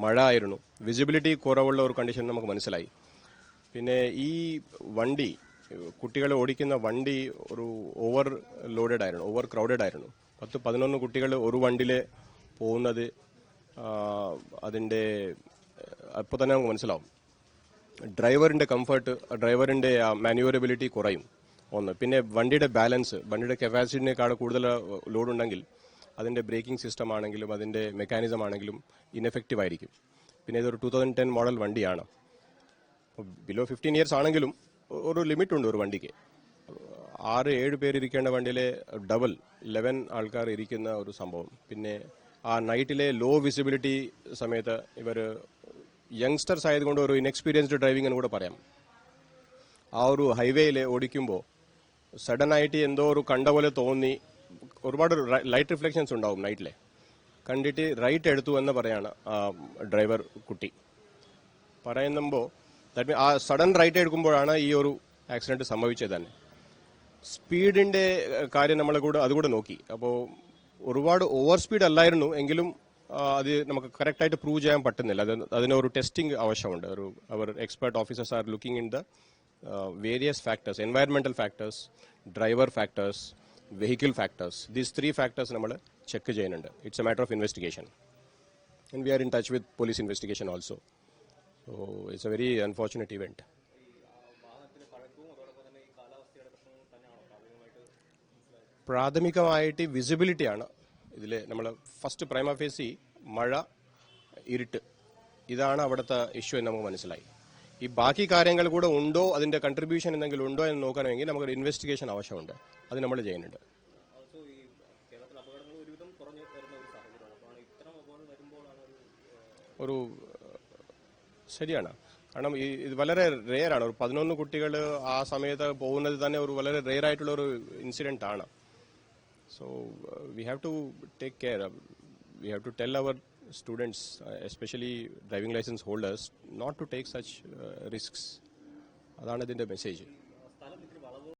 മഴ ആയിരുന്നു, വിസിബിലിറ്റി കുറവുള്ള ഒരു കണ്ടീഷൻ നമുക്ക് മനസ്സിലായി. പിന്നെ ഈ വണ്ടി, കുട്ടികൾ ഓടിക്കുന്ന വണ്ടി ഒരു ഓവർ ലോഡഡ് ആയിരുന്നു, ഓവർ ക്രൗഡഡ് ആയിരുന്നു. 10-11 കുട്ടികൾ ഒരു വണ്ടിയിൽ പോകുന്നത് അതിൻ്റെ അപ്പോൾ തന്നെ നമുക്ക് മനസ്സിലാവും. ഡ്രൈവറിൻ്റെ കംഫർട്ട്, ഡ്രൈവറിൻ്റെ മാനുവറബിലിറ്റി കുറയും ഒന്ന്. പിന്നെ വണ്ടിയുടെ ബാലൻസ്, വണ്ടിയുടെ കപ്പാസിറ്റിനേക്കാൾ കൂടുതൽ ലോഡുണ്ടെങ്കിൽ അതിൻ്റെ ബ്രേക്കിംഗ് സിസ്റ്റം ആണെങ്കിലും അതിൻ്റെ മെക്കാനിസം ആണെങ്കിലും ഇൻഎഫക്റ്റീവ് ആയിരിക്കും. പിന്നെ ഇതൊരു 2010 മോഡൽ വണ്ടിയാണ്. ബിലോ 15 ഇയേഴ്സ് ആണെങ്കിലും ഒരു ലിമിറ്റ് ഉണ്ട് ഒരു വണ്ടിക്ക്. 6-7 പേര് ഇരിക്കേണ്ട വണ്ടിയിലെ ഡബിൾ 11 ആൾക്കാർ ഇരിക്കുന്ന ഒരു സംഭവം. പിന്നെ ആ നൈറ്റിലെ ലോ വിസിബിലിറ്റി സമയത്ത് ഇവർ യങ്സ്റ്റേഴ്സ് ആയതുകൊണ്ട് ഒരു ഇൻഎക്സ്പീരിയൻസ്ഡ് ഡ്രൈവിംഗ് എന്ന് കൂടെ പറയാം. ആ ഒരു ഹൈവേയിൽ ഓടിക്കുമ്പോൾ സഡനായിട്ട് എന്തോ ഒരു കണ്ട പോലെ തോന്നി, ഒരുപാട് ലൈറ്റ് റിഫ്ലക്ഷൻസ് ഉണ്ടാവും നൈറ്റിലെ, കണ്ടിട്ട് റൈറ്റ് എടുത്തു എന്ന് പറയാണ് ഡ്രൈവർ കുട്ടി പറയുമ്പോൾ. ആ സഡൻ റൈറ്റ് എടുക്കുമ്പോഴാണ് ഈ ഒരു ആക്സിഡന്റ് സംഭവിച്ചത് തന്നെ. സ്പീഡിന്റെ കാര്യം നമ്മൾ അതുകൂടെ നോക്കി. അപ്പോൾ ഒരുപാട് ഓവർ സ്പീഡ് അല്ലായിരുന്നു എങ്കിലും അത് നമുക്ക് കറക്റ്റായിട്ട് പ്രൂവ് ചെയ്യാൻ പറ്റുന്നില്ല. അതിനൊരു ടെസ്റ്റിംഗ് ആവശ്യമുണ്ട്. അവർ expert officers are looking in the various factors, environmental factors, driver factors, vehicle factors. These 3 factors നമ്മൾ ചെക്ക് ചെയ്യുന്നുണ്ട്. It's a matter of investigation and we are in touch with police investigation also. So it's a very unfortunate event. പ്രാഥമികമായിട്ട് വിസിബിലിറ്റിയാണ് ഇതിൽ നമ്മൾ first പ്രൈമ ഫേസി. മഴ, ഇരുട്ട്, ഇതാണ് അവിടുത്തെ ഇഷ്യൂ എന്ന് നമുക്ക് മനസ്സിലായി. ഈ ബാക്കി കാര്യങ്ങൾ കൂടെ ഉണ്ടോ, അതിന്റെ കൺട്രിബ്യൂഷൻ എന്തെങ്കിലും ഉണ്ടോ എന്ന് നോക്കണമെങ്കിൽ നമുക്കൊരു ഇൻവെസ്റ്റിഗേഷൻ ആവശ്യമുണ്ട്. അത് നമ്മൾ ചെയ്യുന്നുണ്ട്. ഒരു ശരിയാണ്. കാരണം ഇത് വളരെ റെയർ ആണ്. ഒരു 11 കുട്ടികൾ ആ സമയത്ത് പോകുന്നത് തന്നെ ഒരു വളരെ റെയർ ആയിട്ടുള്ള ഒരു ഇൻസിഡന്റ് ആണ്. So we have to take care. We have to tell our students, especially driving license holders, not to take such risks. അതാണ് ഇതിന്റെ മെസ്സേജ്.